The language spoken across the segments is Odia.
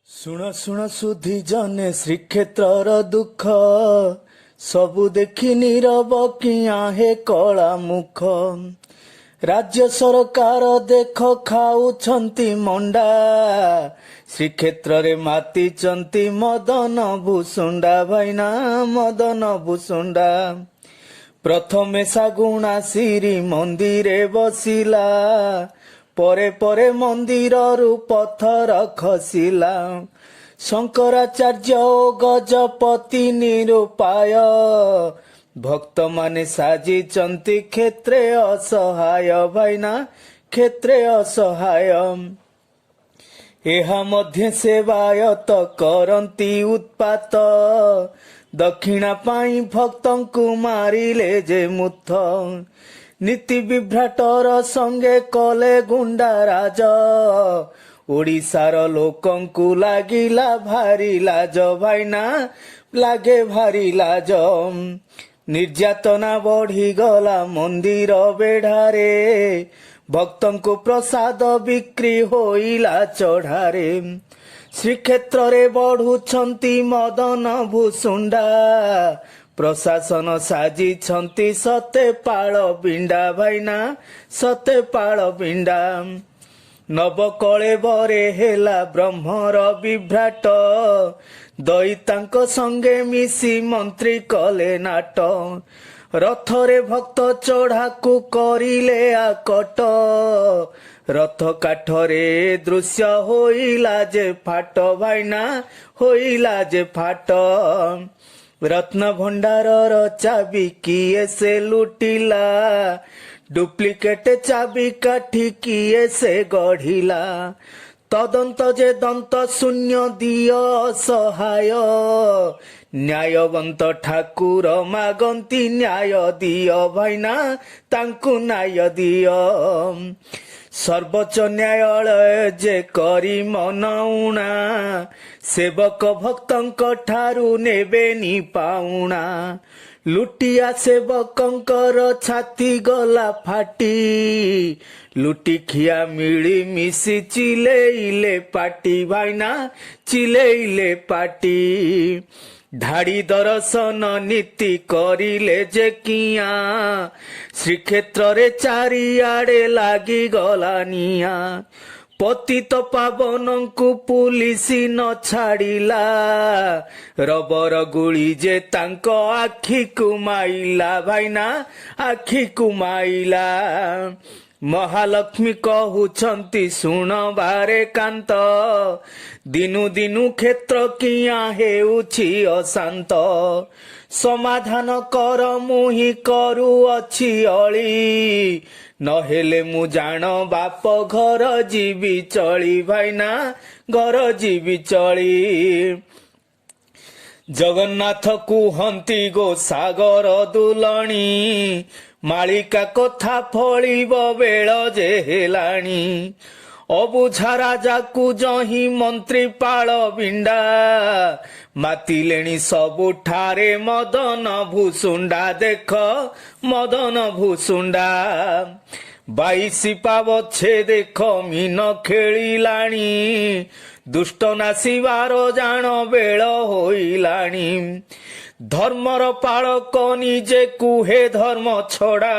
ଶୁଣ ଶୁଣ ସୁଧି ଜନେ ଶ୍ରୀକ୍ଷେତ୍ରର ଦୁଃଖ, ସବୁ ଦେଖି ନିରବ କିଆଁ ହେ କଳା ମୁଖ। ରାଜ୍ୟ ସରକାର ଦେଖ ଖାଉଛନ୍ତି ମଣ୍ଡା, ଶ୍ରୀକ୍ଷେତ୍ରରେ ମାତିଛନ୍ତି ମଦନ ଭୁଷୁଣ୍ଡା। ଭାଇନା ମଦନ ଭୁଷୁଣ୍ଡା। ପ୍ରଥମେ ଶାଗୁଣା ଶ୍ରୀ ମନ୍ଦିରେ ବସିଲା, ପରେ ପରେ ମନ୍ଦିରରୁ ପଥର ଖସିଲା। ଶଙ୍କରାଚାର୍ଯ୍ୟ ଓ ଗଜପତି ନିରୁପାୟ, ଭକ୍ତମାନେ ସାଜିଛନ୍ତି କ୍ଷେତ୍ରେ ଅସହାୟ। ଭାଇନା କ୍ଷେତ୍ରେ ଅସହାୟ। ଏହା ମଧ୍ୟ ସେବାୟତ କରନ୍ତି ଉତ୍ପାତ, ଦକ୍ଷିଣା ପାଇଁ ଭକ୍ତଙ୍କୁ ମାରିଲେ ଯେ ମୁଥ। ନୀତି ବିଭ୍ରାଟର ସଙ୍ଗେ କଲେ ଗୁଣ୍ଡା ରାଜ, ଓଡ଼ିଶାର ଲୋକଙ୍କୁ ଲାଗିଲା ଭାରି ଲାଜ। ଭାଇନା ଲାଗେ ଭାରି ଲାଜ। ନିର୍ଯାତନା ବଢିଗଲା ମନ୍ଦିର ବେଢାରେ, ଭକ୍ତଙ୍କୁ ପ୍ରସାଦ ବିକ୍ରି ହୋଇଲା ଚଢାରେ। ଶ୍ରୀକ୍ଷେତ୍ରରେ ବଢୁଛନ୍ତି ମଦନ ଭୁଷୁଣ୍ଡା, ପ୍ରଶାସନ ସାଜିଛନ୍ତି ସତେ ପାଳ ବିଣ୍ଡା। ଭାଇନା ସତେ ପାଳ ବିଣ୍ଡା। ନବକଳେବରେ ହେଲା ବ୍ରହ୍ମର ବିଭ୍ରାଟ, ଦଇତାଙ୍କ ସଙ୍ଗେ ମିଶି ମନ୍ତ୍ରୀ କଲେ ନାଟ। ରଥରେ ଭକ୍ତ ଚଢାକୁ କରିଲେ ଆକଟ, ରଥ କାଠରେ ଦୃଶ୍ୟ ହୋଇଲା ଯେ ଫାଟ। ଭାଇନା ହୋଇଲା ଯେ ଫାଟ। ରତ୍ନ ଭଣ୍ଡାରର ଚାବି କିଏ ସେ ଲୁଟିଲା, ଡୁପ୍ଲିକେଟ ଚାବି କାଠି କିଏ ସେ ଗଢିଲା। ତଦନ୍ତ ଯେ ଦନ୍ତ ଶୂନ୍ୟ ଦିଅ ଅସହାୟ, ନ୍ୟାୟବନ୍ତ ଠାକୁର ମାଗନ୍ତି ନ୍ୟାୟ ଦିଅ। ଭାଇନା ତାଙ୍କୁ ନ୍ୟାୟ ଦିଅ। ସର୍ବୋଚ୍ଚ ନ୍ୟାୟାଳୟ ଯେ କରି ମନଉଣା, ସେବକ ଭକ୍ତଙ୍କ ଠାରୁ ନେବେନି ପାଉଣା। ଲୁଟିଆ ସେବକଙ୍କର ଛାତି ଗଲା ଫାଟି, ଲୁଟିଖିଆ ମିଳିମିଶି ଚିଲେଇଲେ ପାଟି। ଭାଇନା ଚିଲେଇଲେ ପାଟି। ଧାଡ଼ି ଦର୍ଶନ ନୀତି କରିଲେ ଯେ କିଆଁ, ଶ୍ରୀକ୍ଷେତ୍ରରେ ଚାରିଆଡେ ଲାଗିଗଲା ନିଆଁ। ପତିତ ପାବନଙ୍କୁ ପୁଲିସ ନ ଛାଡ଼ିଲା, ରବର ଗୁଳି ଯେ ତାଙ୍କ ଆଖିକୁ ମାଇଲା। ଭାଇନା ଆଖିକୁ ମାଇଲା। ମହାଲକ୍ଷ୍ମୀ କହୁଛନ୍ତି ଶୁଣ ବାରେ କାନ୍ତ, ଦିନୁ ଦିନୁ କ୍ଷେତ୍ର କିଆଁ ହେଉଛି ଅଶାନ୍ତ। ସମାଧାନ କର ମୁଁ ହିଁ କରୁଅଛି ଅଳି, ନହେଲେ ମୁଁ ଜାଣ ବାପ ଘର ଯିବି ଚଳି। ଭାଇନା ଘର ଯିବି ଚଳି। ଜଗନ୍ନାଥ କୁହନ୍ତି ଗୋ ସାଗର ଦୁଲଣୀ, ମାଳିକା କଥା ଫଳିବ ବେଳ ଯେ ହେଲାଣି। ଅବୁଝା ରାଜାକୁ ଯହିଁ ମନ୍ତ୍ରୀ ପାଳ ବିଣ୍ଡା, ମାତିଲେଣି ସବୁଠାରେ ମଦନ ଭୁଷୁଣ୍ଡା। ଦେଖ ମଦନ ଭୁଷୁଣ୍ଡା। 22 ପାବଛେ ଦେଖ ମିନ ଖେଳିଲାଣି, ଦୁଷ୍ଟ ନାସିବାର ଜାଣ ବେଳ ହୋଇଲାଣି। ଧର୍ମର ପାଳକ ନିଜେ କୁହେ ଧର୍ମ ଛଡା,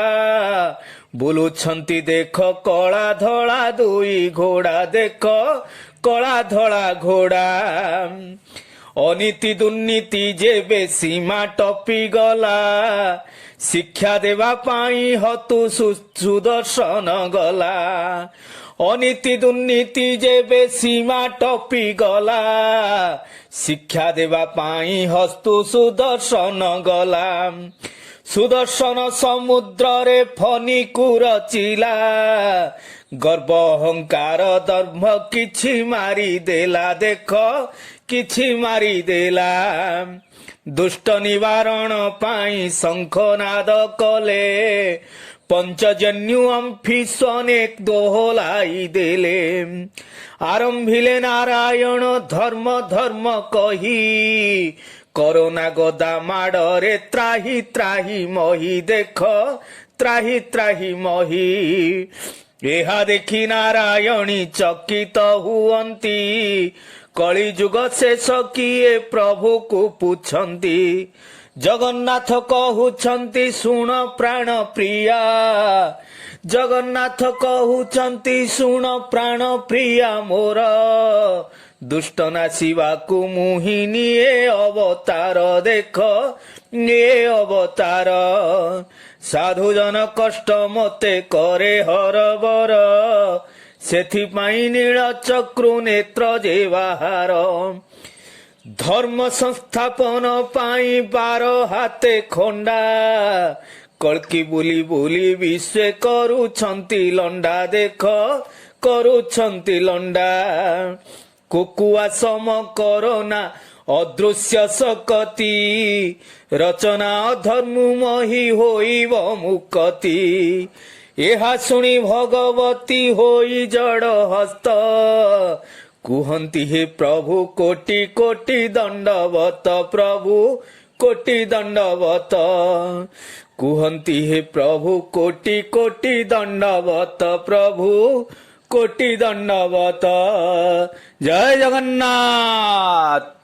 ବୁଲୁଛନ୍ତି ଦେଖ କଳା ଧଳା ଦୁଇ ଘୋଡା। ଦେଖ କଳା ଧଳା ଘୋଡା। ଅନୀତି ଦୁର୍ନୀତି ଯେବେ ସୀମା ଟପିଗଲା, ଶିକ୍ଷା ଦେବା ପାଇଁ ହତୁ ସୁଦର୍ଶନ ଗଲା। ଅନୀତି ଦୁର୍ନୀତି ଯେବେ ସୀମା ଟପିଗଲା, ଶିକ୍ଷା ଦେବା ପାଇଁ ହସ୍ତୁ ସୁଦର୍ଶନ ଗଲା। ସୁଦର୍ଶନ ସମୁଦ୍ରରେ ଫନିକୁ ରଚିଲା, ଗର୍ବ ଅହଙ୍କାର ଦର୍ଭ କିଛି ମାରିଦେଲା। ଦେଖ କିଛି ମାରିଦେଲା। ଦୁଷ୍ଟ ନିବାରଣ ପାଇଁ ଶଙ୍ଖନାଦ କଲେ, ପଞ୍ଚଜନ୍ୟୁ ଅମ୍ଫିସନେ ଦୋହଲାଇ ଦେଲେ। ଆରମ୍ଭିଲେ ନାରାୟଣ ଧର୍ମ ଧର୍ମ କହି, କରୋନା ଗଦା ମାଡ଼ରେ ତ୍ରାହି ତ୍ରାହି ମହି। ଦେଖ ତ୍ରାହି ତ୍ରାହି ମହି। ଏହା ଦେଖି ନାରାୟଣୀ ଚକିତ ହୁଅନ୍ତି, କଳି ଯୁଗ ଶେଷ କିଏ ପ୍ରଭୁକୁ ପୁଛନ୍ତି। ଜଗନ୍ନାଥ କହୁଛନ୍ତି ଶୁଣ ପ୍ରାଣ ପ୍ରିୟା, ଜଗନ୍ନାଥ କହୁଛନ୍ତି ଶୁଣ ପ୍ରାଣ ପ୍ରିୟା ମୋର, ଦୁଷ୍ଟ ନାଶିବାକୁ ମୁଁ ହିଁ ନିଏ ଅବତାର, ଦେଖ ନିଏ ଅବତାର। ସାଧୁ ଜନ କଷ୍ଟ ମତେ କରେ ହରବର, ସେଥିପାଇଁ ନୀଳ ଚକ୍ରୁ ନେତ୍ର ଯେ ବାହାର। ଧର୍ମ ସଂସ୍ଥାପନ ପାଇଁ 12 ହାତେ ଖଣ୍ଡା, କଳ୍କି ବୁଲି ବୁଲି ବିଶ୍ୱେ କରୁଛନ୍ତି ଲଣ୍ଡା, ଦେଖ କରୁଛନ୍ତି ଲଣ୍ଡା। କୁକୁଆ ସମ କରୋନା ଅଦୃଶ୍ୟ ଶକତି, ରଚନା ଅଧର୍ମୁମହି ହୋଇବ ମୁକତି। ଏହା ଶୁଣି ଭଗବତୀ ହୋଇ ଜଡ଼ ହସ୍ତ, କୁହନ୍ତି ହେ ପ୍ରଭୁ କୋଟି କୋଟି ଦଣ୍ଡବତ, ପ୍ରଭୁ କୋଟି ଦଣ୍ଡବତ। କୁହନ୍ତି ହେ ପ୍ରଭୁ କୋଟି କୋଟି ଦଣ୍ଡବତ, ପ୍ରଭୁ କୋଟି ଦଣ୍ଡବତ। ଜୟ ଜଗନ୍ନାଥ।